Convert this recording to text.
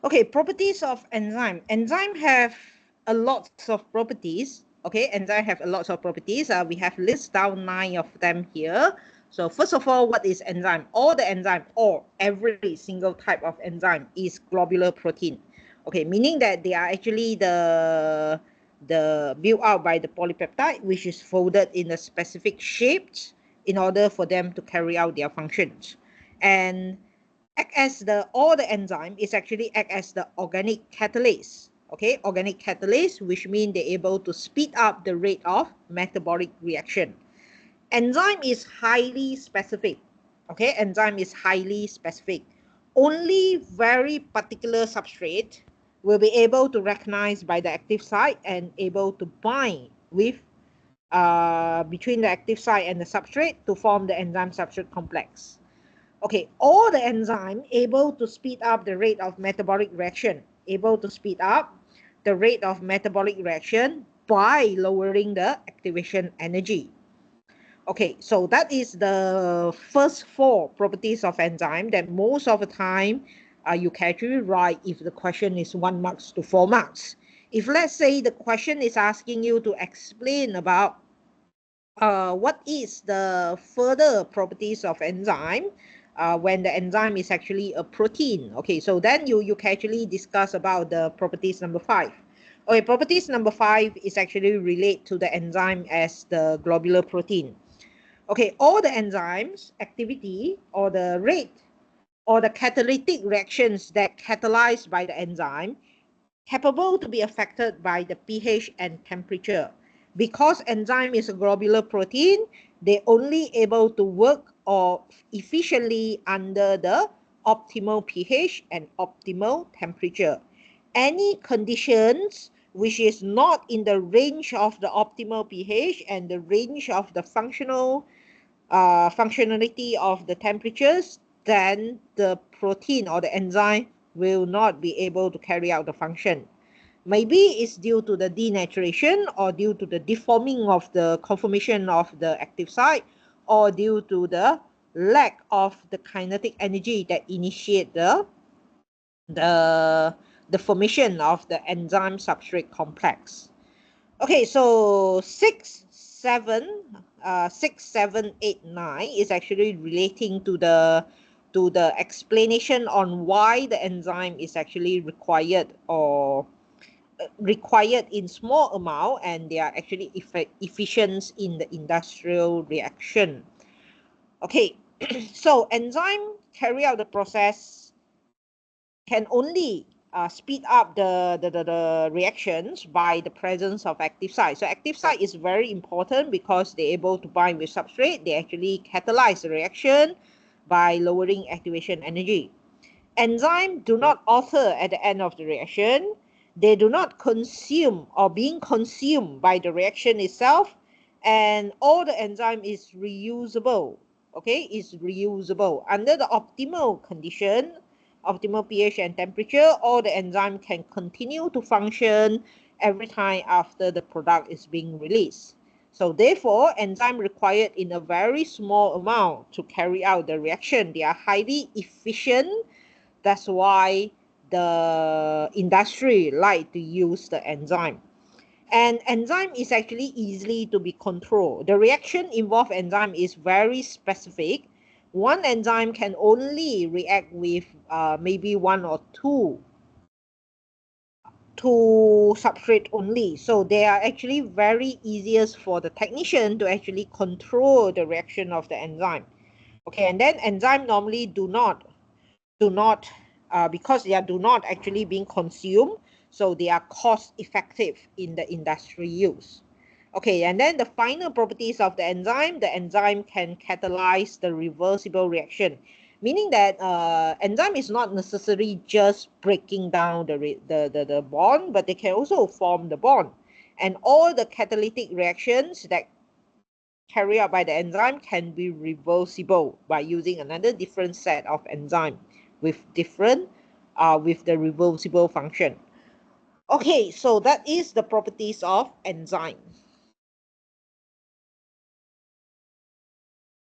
Okay, properties of enzyme. Enzyme have a lot of properties. Okay, enzyme have a lot of properties. We have list down 9 of them here. So first of all, what is enzyme? All the enzyme or every single type of enzyme is globular protein. Okay, meaning that they are actually the built out by the polypeptide, which is folded in a specific shapes in order for them to carry out their functions. And act as all the enzyme is actually act as the organic catalyst. Okay, organic catalyst, which means they're able to speed up the rate of metabolic reaction. Enzyme is highly specific. Okay, enzyme is highly specific. Only very particular substrate will be able to recognize by the active site and able to bind with between the active site and the substrate to form the enzyme substrate complex. Okay, all the enzyme able to speed up the rate of metabolic reaction, able to speed up the rate of metabolic reaction by lowering the activation energy. Okay, so that is the first 4 properties of enzyme that most of the time you can actually write if the question is 1 marks to 4 marks. If let's say the question is asking you to explain about what is the further properties of enzyme when the enzyme is actually a protein. Okay, so then you can actually discuss about the properties number 5. Okay, properties number 5 is actually relate to the enzyme as the globular protein. Okay, all the enzymes activity or the rate or the catalytic reactions that catalyzed by the enzyme capable to be affected by the pH and temperature. Because enzyme is a globular protein, they only able to work or efficiently under the optimal pH and optimal temperature. Any conditions which is not in the range of the optimal pH and the range of the functionality of the temperatures, then the protein or the enzyme will not be able to carry out the function. Maybe it's due to the denaturation or due to the deforming of the conformation of the active site or due to the lack of the kinetic energy that initiate the formation of the enzyme substrate complex. Okay, so 6, 7, 6, 7, 8, 9 is actually relating to the explanation on why the enzyme is actually required or required in small amount and they are actually efficient in the industrial reaction. Okay, so enzyme carry out the process can only speed up the reactions by the presence of active site. So active site is very important because they're able to bind with substrate. They actually catalyze the reaction by lowering activation energy. Enzyme do not alter at the end of the reaction. They do not consume or being consumed by the reaction itself. And all the enzyme is reusable. Okay, is reusable. Under the optimal condition, optimal pH and temperature, all the enzyme can continue to function every time after the product is being released. So therefore, enzyme required in a very small amount to carry out the reaction. They are highly efficient. That's why the industry like to use the enzyme. And enzyme is actually easily to be controlled. The reaction involved enzyme is very specific. One enzyme can only react with maybe 1 or 2 substrate only. So they are actually very easiest for the technician to actually control the reaction of the enzyme. Okay, and then enzyme normally do not because they are do not actually being consumed, so they are cost effective in the industry use. Okay, and then the final properties of the enzyme can catalyze the reversible reaction, meaning that enzyme is not necessarily just breaking down the bond, but they can also form the bond. And all the catalytic reactions that carried out by the enzyme can be reversible by using another different set of enzyme with different with the reversible function. Okay, so that is the properties of enzyme.